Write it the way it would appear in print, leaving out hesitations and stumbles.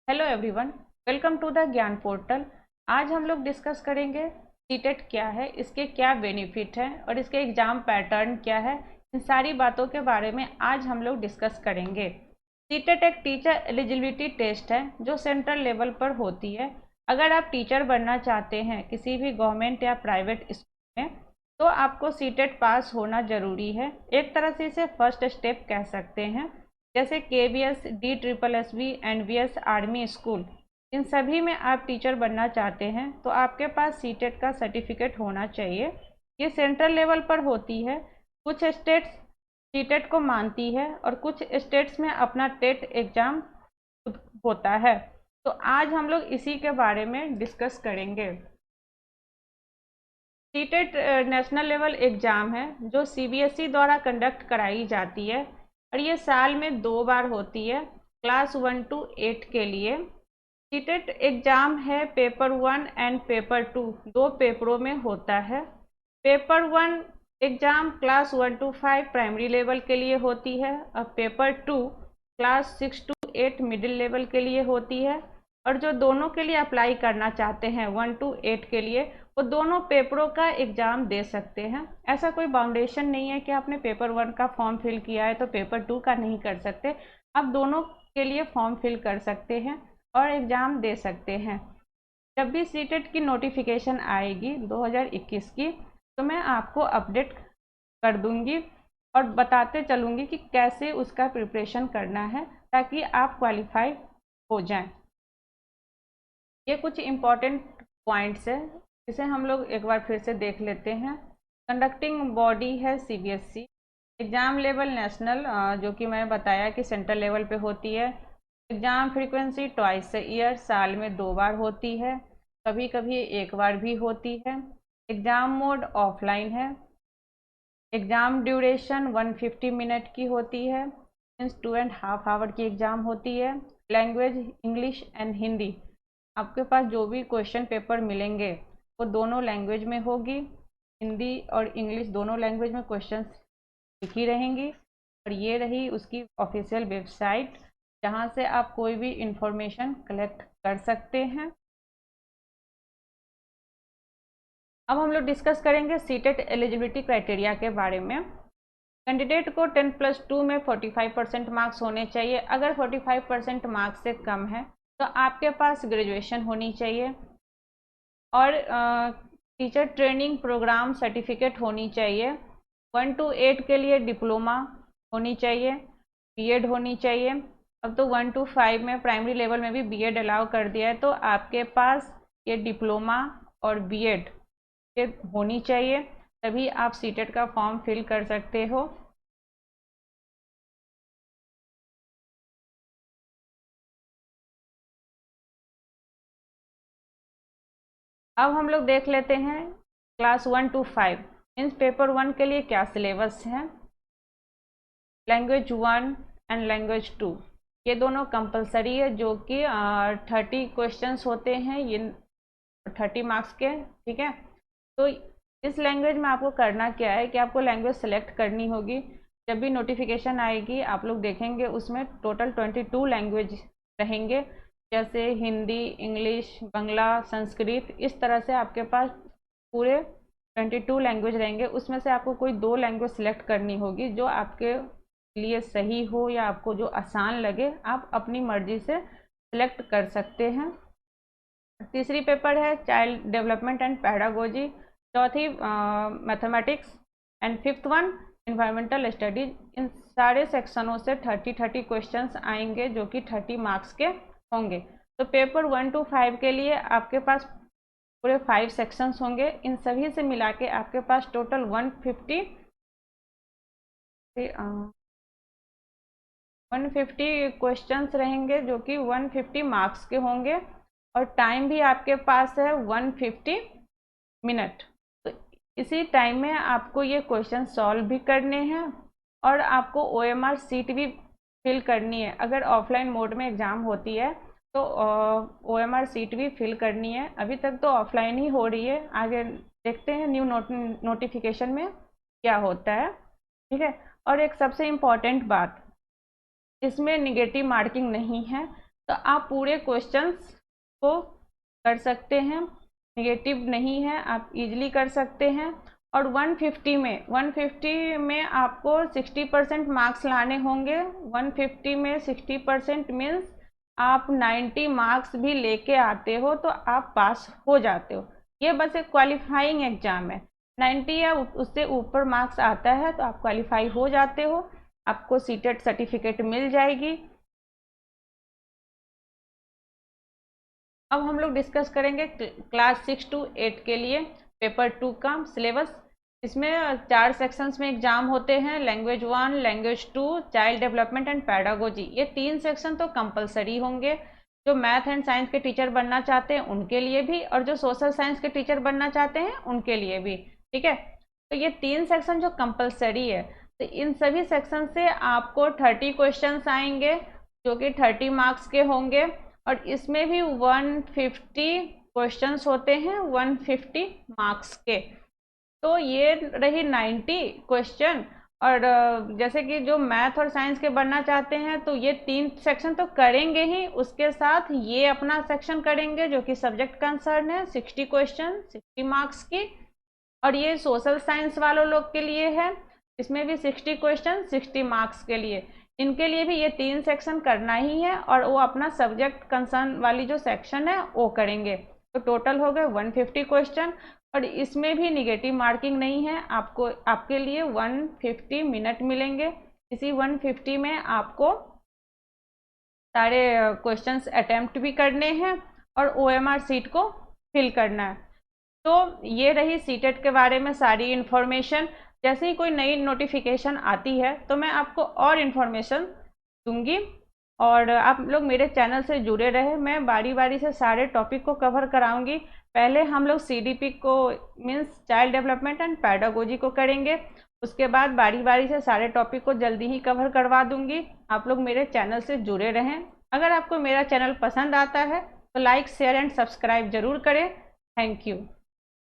Hello everyone, welcome to the Gyan portal. आज हम लोग डिस्कस करेंगे सीटेट क्या है, इसके क्या बेनिफिट हैं और इसके एग्ज़ाम पैटर्न क्या है। इन सारी बातों के बारे में आज हम लोग डिस्कस करेंगे। सीटेट एक टीचर एलिजिबिलिटी टेस्ट है जो सेंट्रल लेवल पर होती है। अगर आप टीचर बनना चाहते हैं किसी भी गवर्नमेंट या प्राइवेट स्कूल में तो आपको सीटेट पास होना ज़रूरी है। एक तरह से इसे फर्स्ट स्टेप कह सकते हैं। जैसे KVS, DSSB, NVS, army school, इन सभी में आप टीचर बनना चाहते हैं तो आपके पास सीटेट का सर्टिफिकेट होना चाहिए। ये सेंट्रल लेवल पर होती है। कुछ स्टेट्स सीटेट को मानती है और कुछ स्टेट्स में अपना टेट एग्ज़ाम होता है। तो आज हम लोग इसी के बारे में डिस्कस करेंगे। सीटेट नेशनल लेवल एग्ज़ाम है जो CBSE द्वारा कंडक्ट कराई जाती है और ये साल में 2 बार होती है, क्लास 1 to 8 के लिए। सीटेट एग्ज़ाम है पेपर 1 एंड पेपर 2, 2 पेपरों में होता है। Paper 1 exam class 1 to 5 primary level के लिए होती है और paper 2 class 6 to 8 middle level के लिए होती है। और जो दोनों के लिए अप्लाई करना चाहते हैं 1 to 8 के लिए, वो दोनों पेपरों का एग्ज़ाम दे सकते हैं। ऐसा कोई बाउंडेशन नहीं है कि आपने पेपर 1 का फॉर्म फिल किया है तो पेपर 2 का नहीं कर सकते। आप दोनों के लिए फॉर्म फिल कर सकते हैं और एग्ज़ाम दे सकते हैं। जब भी सीटेट की नोटिफिकेशन आएगी 2021 की तो मैं आपको अपडेट कर दूंगी और बताते चलूँगी कि कैसे उसका प्रिपरेशन करना है ताकि आप क्वालिफाई हो जाएं। ये कुछ इम्पॉर्टेंट पॉइंट्स है, इसे हम लोग एक बार फिर से देख लेते हैं। कंडक्टिंग बॉडी है CBSE। एग्ज़ाम लेवल नेशनल, जो कि मैंने बताया कि सेंट्रल लेवल पे होती है। एग्ज़ाम फ्रीक्वेंसी ट्वाइस ईयर, साल में 2 बार होती है, कभी कभी 1 बार भी होती है। एग्ज़ाम मोड ऑफलाइन है। एग्ज़ाम ड्यूरेशन 150 मिनट की होती है, मीन्स 2.5 आवर की एग्ज़ाम होती है। Language English and Hindi. आपके पास जो भी क्वेश्चन पेपर मिलेंगे वो दोनों लैंग्वेज में होगी। हिंदी और इंग्लिश दोनों लैंग्वेज में क्वेश्चंस लिखी रहेंगी। और ये रही उसकी ऑफिशियल वेबसाइट जहाँ से आप कोई भी इंफॉर्मेशन कलेक्ट कर सकते हैं। अब हम लोग डिस्कस करेंगे सीटेट एलिजिबिलिटी क्राइटेरिया के बारे में। कैंडिडेट को 10+2 में 45% मार्क्स होने चाहिए। अगर 45% मार्क्स से कम है तो आपके पास ग्रेजुएशन होनी चाहिए और टीचर ट्रेनिंग प्रोग्राम सर्टिफिकेट होनी चाहिए। 1 to 8 के लिए डिप्लोमा होनी चाहिए, BEd होनी चाहिए। अब तो 1 to 5 में प्राइमरी लेवल में भी BEd अलाउ कर दिया है, तो आपके पास ये डिप्लोमा और BEd ये होनी चाहिए, तभी आप सीटेट का फॉर्म फिल कर सकते हो। अब हम लोग देख लेते हैं क्लास 1 to 5 मीन्स पेपर 1 के लिए क्या सिलेबस है। लैंग्वेज 1 एंड लैंग्वेज 2 ये दोनों कंपलसरी है, जो कि 30 क्वेश्चंस होते हैं, ये 30 मार्क्स के, ठीक है। तो इस लैंग्वेज में आपको करना क्या है कि आपको लैंग्वेज सेलेक्ट करनी होगी। जब भी नोटिफिकेशन आएगी आप लोग देखेंगे उसमें टोटल 22 लैंग्वेज रहेंगे, जैसे हिंदी, इंग्लिश, बांग्ला, संस्कृत, इस तरह से आपके पास पूरे 22 लैंग्वेज रहेंगे। उसमें से आपको कोई 2 लैंग्वेज सेलेक्ट करनी होगी जो आपके लिए सही हो या आपको जो आसान लगे, आप अपनी मर्जी से सिलेक्ट कर सकते हैं। तीसरी पेपर है चाइल्ड डेवलपमेंट एंड पैडागोजी, चौथी mathematics and fifth one environmental studies. इन सारे सेक्शनों से 30 क्वेश्चंस आएंगे जो कि 30 मार्क्स के होंगे। तो पेपर 1 to 5 के लिए आपके पास पूरे 5 सेक्शंस होंगे। इन सभी से मिला के आपके पास टोटल 150 क्वेश्चंस रहेंगे जो कि 150 मार्क्स के होंगे और टाइम भी आपके पास है 150 मिनट। तो इसी टाइम में आपको ये क्वेश्चन सॉल्व भी करने हैं और आपको OMR सीट भी फिल करनी है। अगर ऑफलाइन मोड में एग्ज़ाम होती है तो OMR सीट भी फिल करनी है। अभी तक तो ऑफलाइन ही हो रही है, आगे देखते हैं न्यू नोटिफिकेशन में क्या होता है, ठीक है। और एक सबसे इम्पॉर्टेंट बात, इसमें निगेटिव मार्किंग नहीं है। तो आप पूरे क्वेश्चंस को कर सकते हैं, नेगेटिव नहीं है, आप इजीली कर सकते हैं। और 150 में आपको 60% मार्क्स लाने होंगे। 150 में 60% मीन्स आप 90 मार्क्स भी लेके आते हो तो आप पास हो जाते हो। ये बस एक क्वालिफाइंग एग्जाम है। 90 या उससे ऊपर मार्क्स आता है तो आप क्वालिफाई हो जाते हो, आपको सीटेट सर्टिफिकेट मिल जाएगी। अब हम लोग डिस्कस करेंगे क्लास 6 to 8 के लिए पेपर 2 का सिलेबस। इसमें 4 सेक्शंस में एग्जाम होते हैं, language 1, language 2, child development and pedagogy. ये 3 सेक्शन तो कंपलसरी होंगे, जो मैथ एंड साइंस के टीचर बनना चाहते हैं उनके लिए भी, और जो सोशल साइंस के टीचर बनना चाहते हैं उनके लिए भी। ठीक है, तो ये 3 सेक्शन जो कंपलसरी है, तो इन सभी सेक्शन से आपको 30 क्वेश्चन आएंगे जो कि 30 मार्क्स के होंगे। और इसमें भी 150 क्वेश्चंस होते हैं 150 मार्क्स के। तो ये रही 90 क्वेश्चन। और जैसे कि जो मैथ और साइंस के बनना चाहते हैं तो ये 3 सेक्शन तो करेंगे ही, उसके साथ ये अपना सेक्शन करेंगे जो कि सब्जेक्ट कंसर्न है, 60 क्वेश्चन 60 मार्क्स की। और ये सोशल साइंस वालों लोग के लिए है, इसमें भी 60 क्वेश्चन 60 मार्क्स के लिए। इनके लिए भी ये 3 सेक्शन करना ही है, और वो अपना सब्जेक्ट कंसर्न वाली जो सेक्शन है वो करेंगे। तो टोटल हो गए 150 क्वेश्चन। और इसमें भी निगेटिव मार्किंग नहीं है, आपको आपके लिए 150 मिनट मिलेंगे। इसी 150 में आपको सारे क्वेश्चंस अटेम्प्ट भी करने हैं और OMR सीट को फिल करना है। तो ये रही सीटेट के बारे में सारी इन्फॉर्मेशन। जैसे ही कोई नई नोटिफिकेशन आती है तो मैं आपको और इन्फॉर्मेशन दूंगी, और आप लोग मेरे चैनल से जुड़े रहे। मैं बारी बारी से सारे टॉपिक को कवर कराऊंगी। पहले हम लोग CDP को means child development and pedagogy को करेंगे, उसके बाद बारी बारी से सारे टॉपिक को जल्दी ही कवर करवा दूंगी। आप लोग मेरे चैनल से जुड़े रहें। अगर आपको मेरा चैनल पसंद आता है तो लाइक शेयर एंड सब्सक्राइब जरूर करें। Thank you.